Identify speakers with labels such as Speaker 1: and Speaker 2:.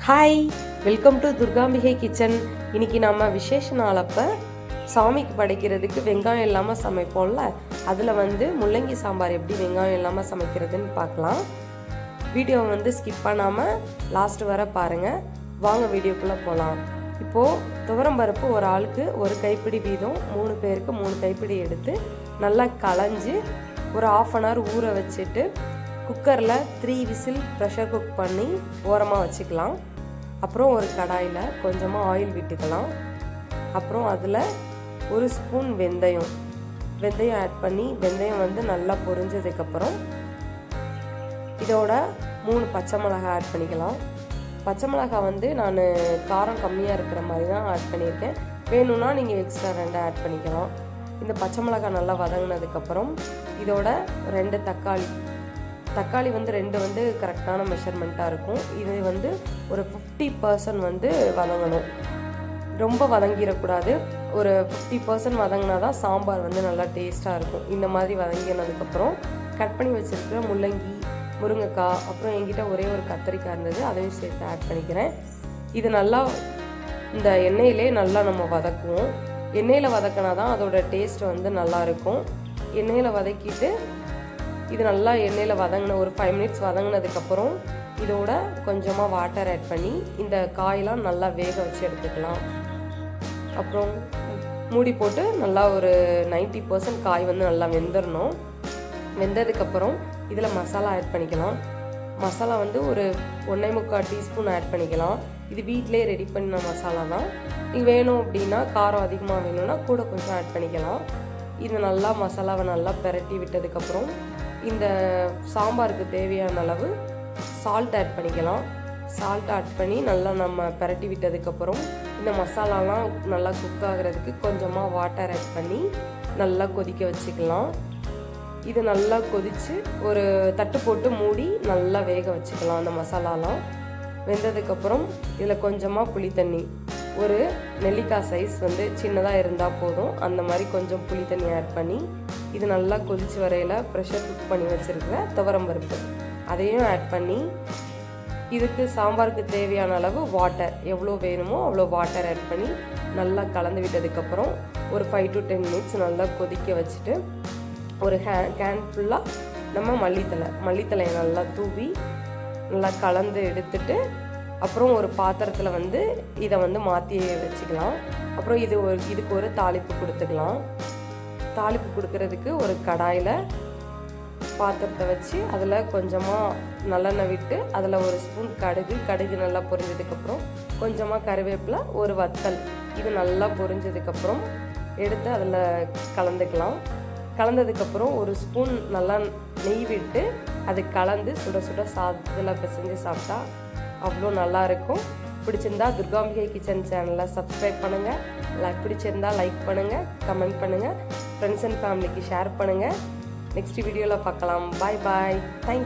Speaker 1: Hi, welcome to Durgambigai kitchen. இன்றைக்கி நம்ம விசேஷ நாளப்போ சாமிக்கு படைக்கிறதுக்கு வெங்காயம் இல்லாமல் சமைப்போம்ல, அதில் முள்ளங்கி சாம்பார் எப்படி வெங்காயம் இல்லாமல் சமைக்கிறதுன்னு பார்க்கலாம். வீடியோவை ஸ்கிப் பண்ணாமல் லாஸ்ட் வர பாருங்கள். வாங்க வீடியோக்குள்ளே போகலாம். இப்போது துவரம் பருப்பு ஒரு ஆளுக்கு ஒரு கைப்பிடி வீதம் 3 பேருக்கு 3 கைப்பிடி எடுத்து நல்லா களைஞ்சி ஒரு 1/2 hour ஊற வச்சுட்டு குக்கரில் 3 விசில் ப்ரெஷர் குக் பண்ணி ஓரமாக வச்சுக்கலாம். அப்புறம் ஒரு கடாயில் கொஞ்சமாக ஆயில் விட்டுக்கலாம். அப்புறம் அதில் 1 ஸ்பூன் வெந்தயம் ஆட் பண்ணி வெந்தயம் நல்லா பொரிஞ்சதுக்கப்புறம் இதோட 3 பச்சை மிளகாய் ஆட் பண்ணிக்கலாம். பச்சை மிளகாய் நான் காரம் கம்மியாக இருக்கிற மாதிரி தான் ஆட் பண்ணியிருக்கேன். வேணும்னா நீங்கள் எக்ஸ்ட்ரா 2 ஆட் பண்ணிக்கலாம். இந்த பச்சை மிளகாய் நல்லா வதங்கினதுக்கப்புறம் இதோட 2 தக்காளி 2 கரெக்டான மெஷர்மெண்ட்டாக இருக்கும். இது ஒரு 50% வதங்கணும். ரொம்ப வதங்கிடக்கூடாது. ஒரு 50% வதங்கினா தான் சாம்பார் நல்லா டேஸ்ட்டாக இருக்கும். இந்த மாதிரி வதங்கினதுக்கப்புறம் கட் பண்ணி வச்சுருக்கிற முள்ளங்கி, முருங்கைக்காய், அப்புறம் என்கிட்ட ஒரே ஒரு கத்திரிக்காய் இருந்தது, அதையும் சேர்த்து ஆட் பண்ணிக்கிறேன். இது நல்லா இந்த எண்ணெயிலே நல்லா நம்ம வதக்குவோம். எண்ணெயில் வதக்கினா தான் அதோட டேஸ்ட் நல்லாயிருக்கும். எண்ணெயில் வதக்கிட்டு இது நல்லா எண்ணெயில் வதங்கின ஒரு 5 minutes வதங்கினதுக்கப்புறம் இதோட கொஞ்சமாக வாட்டர் ஆட் பண்ணி இந்த காயெல்லாம் நல்லா வேக வச்சு எடுத்துக்கலாம். அப்புறம் மூடி போட்டு நல்லா ஒரு 90% காய் நல்லா வெந்துடணும். வெந்ததுக்கப்புறம் இதில் மசாலா ஆட் பண்ணிக்கலாம். மசாலா ஒரு 1.25 டீஸ்பூன் ஆட் பண்ணிக்கலாம். இது வீட்டிலே ரெடி பண்ண மசாலா தான். நீங்கள் வேணும் அப்படின்னா காரம் அதிகமாக வேணும்னா கூட கொஞ்சம் ஆட் பண்ணிக்கலாம். இது நல்லா மசாலாவை நல்லா பெரட்டி விட்டதுக்கப்புறம் இந்த சாம்பாருக்கு தேவையான அளவு சால்ட் ஆட் பண்ணிக்கலாம். சால்ட் ஆட் பண்ணி நல்லா நம்ம பெரட்டி விட்டதுக்கப்புறம் இந்த மசாலாலாம் நல்லா குக் ஆகிறதுக்கு கொஞ்சமாக வாட்டர் ஆட் பண்ணி நல்லா கொதிக்க வச்சுக்கலாம். இது நல்லா கொதித்து ஒரு தட்டு போட்டு மூடி நல்லா வேக வச்சுக்கலாம். அந்த மசாலாலாம் வெந்ததுக்கப்புறம் இதில் கொஞ்சமாக புளி தண்ணி, ஒரு நெல்லிக்காய் சைஸ் சின்னதாக இருந்தால் போதும், அந்த மாதிரி கொஞ்சம் புளி தண்ணி ஆட் பண்ணி இது நல்லா கொதிச்சு வரையில் ப்ரெஷர் குக் பண்ணி வச்சுருக்கிற துவரம் பருப்பு அதையும் ஆட் பண்ணி இதுக்கு சாம்பாருக்கு தேவையான அளவு வாட்டர் எவ்வளோ வேணுமோ அவ்வளோ வாட்டர் ஆட் பண்ணி நல்லா கலந்து விட்டதுக்கப்புறம் ஒரு 5 to 10 minutes நல்லா கொதிக்க வச்சுட்டு ஒரு கேன் ஃபுல்லாக நம்ம மல்லித்தலையை நல்லா தூவி நல்லா கலந்து எடுத்துட்டு அப்புறம் ஒரு பாத்திரத்தில் இதை மாற்றி வச்சுக்கலாம். அப்புறம் இதுக்கு ஒரு தாளிப்பு கொடுத்துக்கலாம். தாளிப்பு கொடுக்கறதுக்கு ஒரு கடாயில் பாத்திரத்தை வச்சு அதில் கொஞ்சமாக நல்லெண்ணெய் விட்டு அதில் 1 ஸ்பூன் கடுகு நல்லா பொரிஞ்சதுக்கப்புறம் கொஞ்சமாக கருவேப்பிலை, ஒரு வத்தல், இது நல்லா பொரிஞ்சதுக்கப்புறம் எடுத்து அதில் கலந்துக்கலாம். கலந்ததுக்கப்புறம் 1 ஸ்பூன் நல்லா நெய் விட்டு அது கலந்து சுட சுட சாதத்தில் பிசைஞ்சு சாப்பிட்டா அவ்வளோ நல்லாயிருக்கும். பிடிச்சிருந்தா துர்காம்பிகை கிச்சன் சேனலை சப்ஸ்கிரைப் பண்ணுங்கள். பிடிச்சிருந்தா லைக் பண்ணுங்கள், கமெண்ட் பண்ணுங்கள், ஃப்ரெண்ட்ஸ் அண்ட் ஃபேமிலிக்கு ஷேர் பண்ணுங்கள். நெக்ஸ்ட் வீடியோவில் பார்க்கலாம். பாய் பாய். தேங்க்யூ.